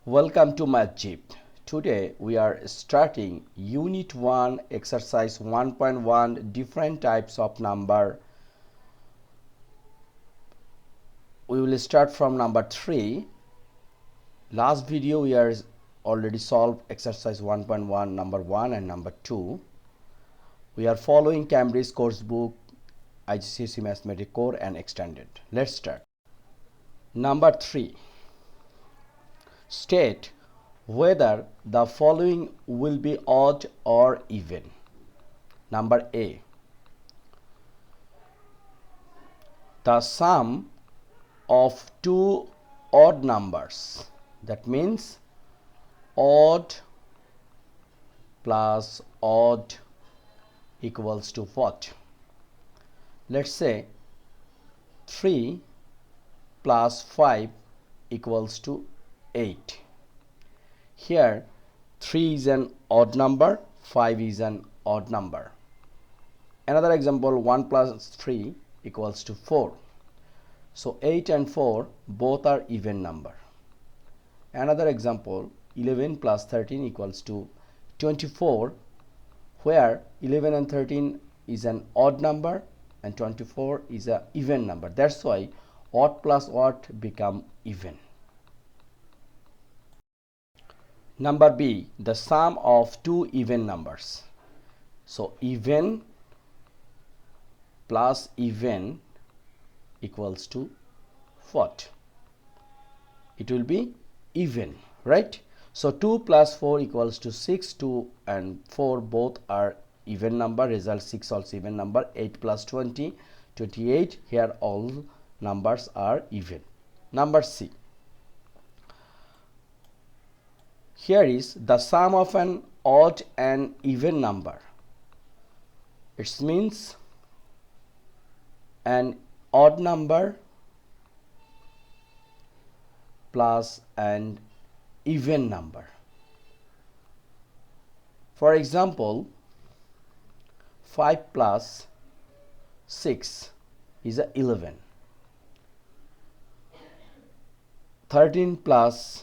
Welcome to MathJip. Today we are starting Unit 1 Exercise 1.1 Different Types of Number. We will start from number 3. Last video we are already solved Exercise 1.1 number 1 and number 2. We are following Cambridge Coursebook IGCSE Mathematics Core and Extended. Let's start. Number 3. State whether the following will be odd or even. Number A. The sum of two odd numbers, that means odd plus odd equals to what? Let's say 3 plus 5 equals to 8. Here 3 is an odd number, 5 is an odd number. Another example, 1 plus 3 equals to 4. So 8 and 4 both are even number. Another example, 11 plus 13 equals to 24, where 11 and 13 is an odd number and 24 is an even number. That's why odd plus odd become even. Number B, the sum of two even numbers. So even plus even equals to what? It will be even, right? So 2 plus 4 equals to 6. 2 and 4 both are even number, result 6 also even number. 8 plus 20, 28. Here all numbers are even. Number C. Here is the sum of an odd and even number. It means an odd number plus an even number. For example, 5 plus 6 is 11. 13 plus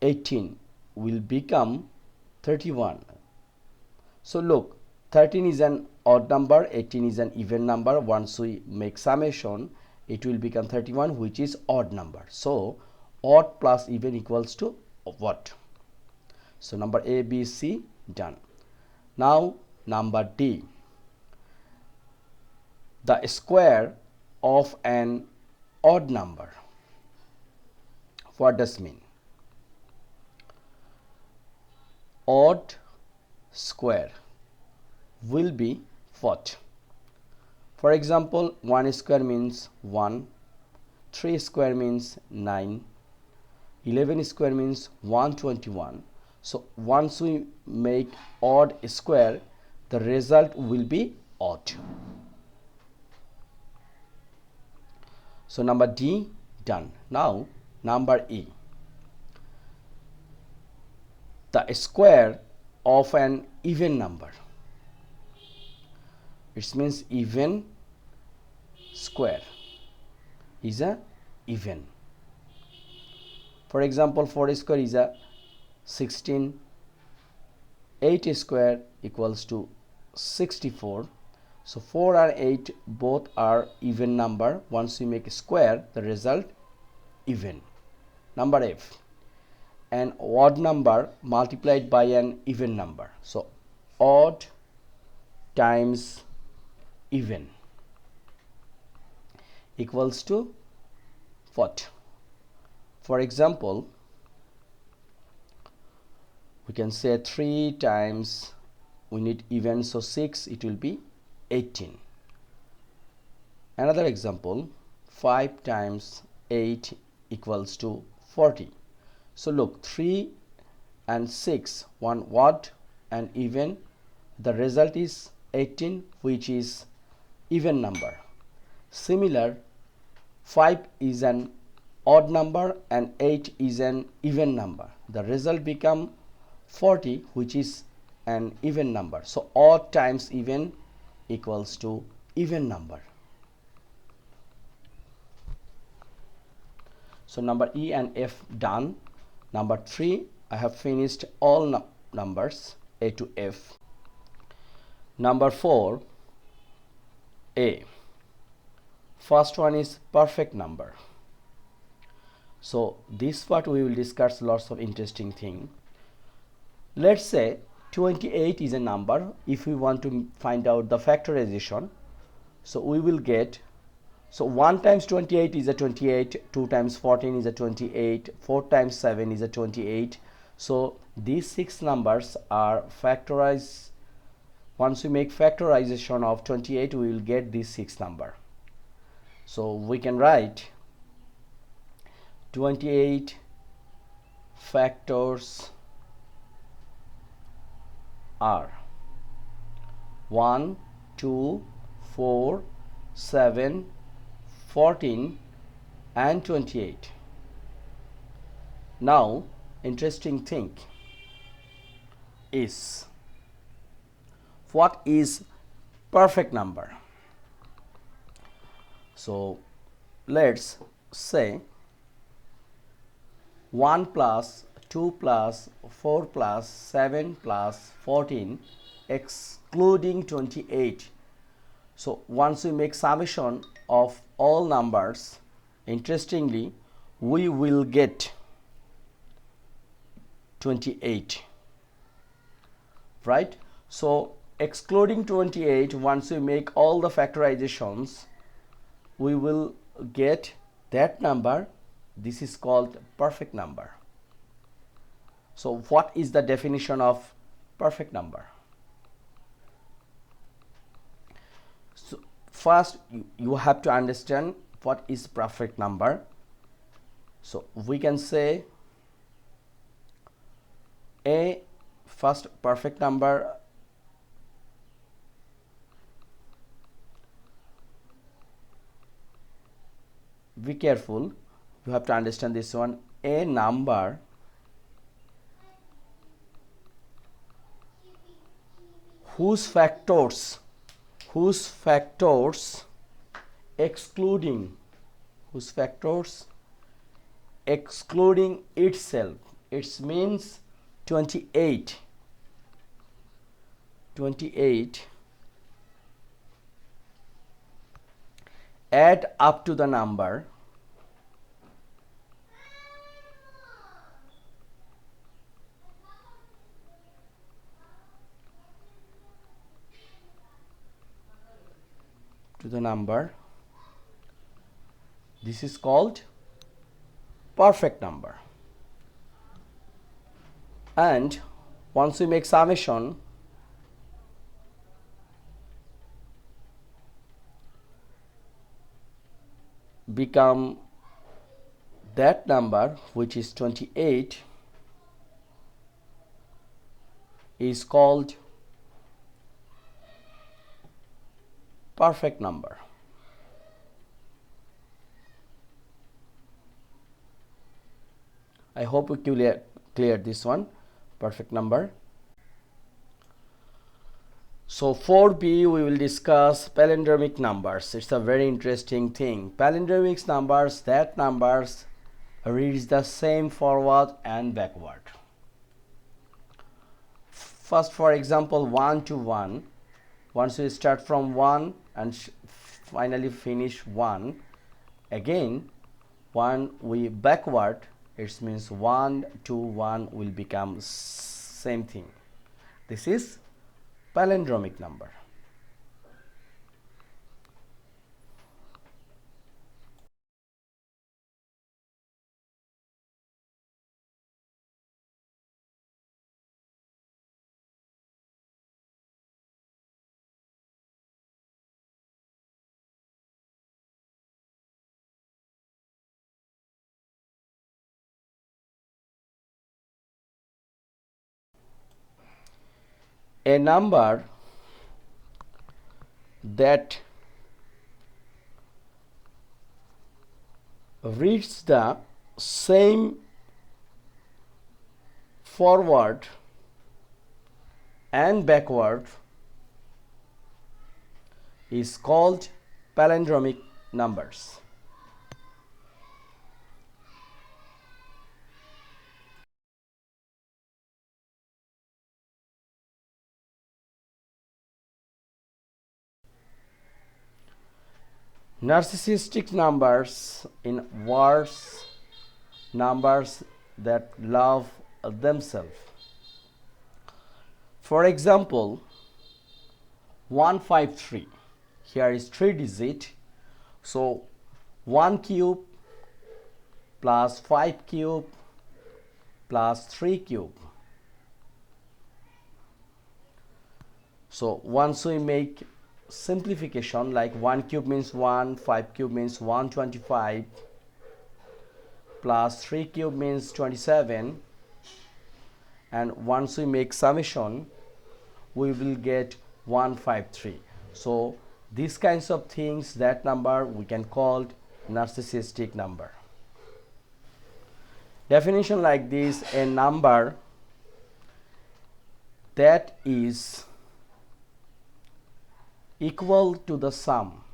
18 will become 31. So look, 13 is an odd number, 18 is an even number. Once we make summation, it will become 31, which is odd number. So odd plus even equals to what? So number A, B, C done. Now number D. The square of an odd number. What does mean? Odd square will be what? For example, 1 square means 1, 3 square means 9, 11 square means 121. So once we make odd square, the result will be odd. So number D done. Now number E. The square of an even number. It means even square is a even. For example, 4 square is a 16. 8 square equals to 64. So 4 and 8 both are even number. Once we make a square, the result even. Number F. An odd number multiplied by an even number. So odd times even equals to what? For example, we can say 3 times, we need even, so 6, it will be 18. Another example, 5 times 8 equals to 40. So look, 3 and 6, one odd and even, the result is 18, which is even number. Similar, 5 is an odd number and 8 is an even number. The result become 40, which is an even number. So odd times even equals to even number. So number E and F done. Number 3, I have finished all numbers A to F. Number 4, A. First one is perfect number. So this part we will discuss lots of interesting thing. Let's say 28 is a number. If we want to find out the factorization, so we will get, so 1 times 28 is a 28, 2 times 14 is a 28, 4 times 7 is a 28. So these 6 numbers are factorized. Once we make factorization of 28, we will get this 6 number. So we can write 28 factors are 1, 2, 4, 7, 14 and 28. Now interesting thing is, what is perfect number? So let's say 1 plus 2 plus 4 plus 7 plus 14 excluding 28. So once we make summation of all numbers, interestingly we will get 28, right? So excluding 28, once we make all the factorizations, we will get that number. This is called perfect number. So what is the definition of perfect number? So first you have to understand what is perfect number. So we can say a first perfect number be careful, you have to understand this one. A number whose factors excluding itself, it means 28 add up to the number this is called perfect number. And once we make summation, become that number which is 28 is called perfect number. I hope we clear this one, perfect number. So 4b we will discuss palindromic numbers. It's a very interesting thing. Palindromic numbers, that numbers reads the same forward and backward. First, for example, 1 to 1. Once we start from 1 and finally finish 1, again 1 we backward, it means 1 to 1 will become same thing. This is palindromic number. A number that reads the same forward and backward is called palindromic numbers. Narcissistic numbers in words, numbers that love themselves. For example, 153. Here is 3 digit. So 1 cube plus 5 cube plus 3 cube. So once we make simplification, like 1 cube means 1, 5 cube means 125, plus 3 cube means 27, and once we make summation, we will get 153. So these kinds of things, that number we can call narcissistic number. Definition like this: a number that is equal to the sum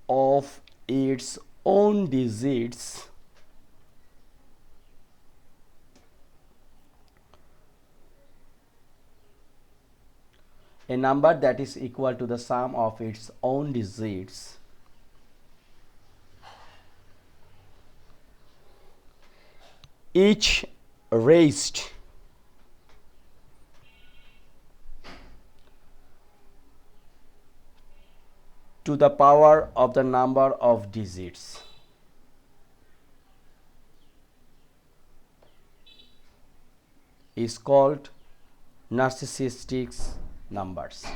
of its own digits a number that is equal to the sum of its own digits each raised to the power of the number of digits. Is called narcissistic numbers.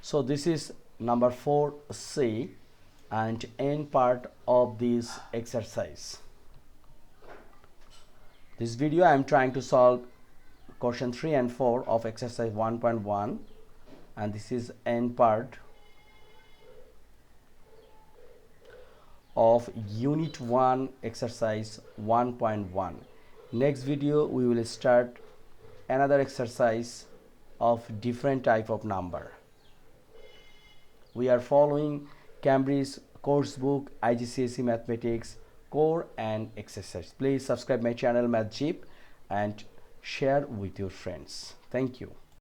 So this is number 4C and end part of this exercise. This video I am trying to solve question 3 and 4 of exercise 1.1, and this is end part of unit 1 exercise 1.1. Next video we will start another exercise of different type of number. We are following Cambridge Coursebook IGCSE Mathematics core and exercise. Please subscribe my channel MathJeep and share with your friends. Thank you.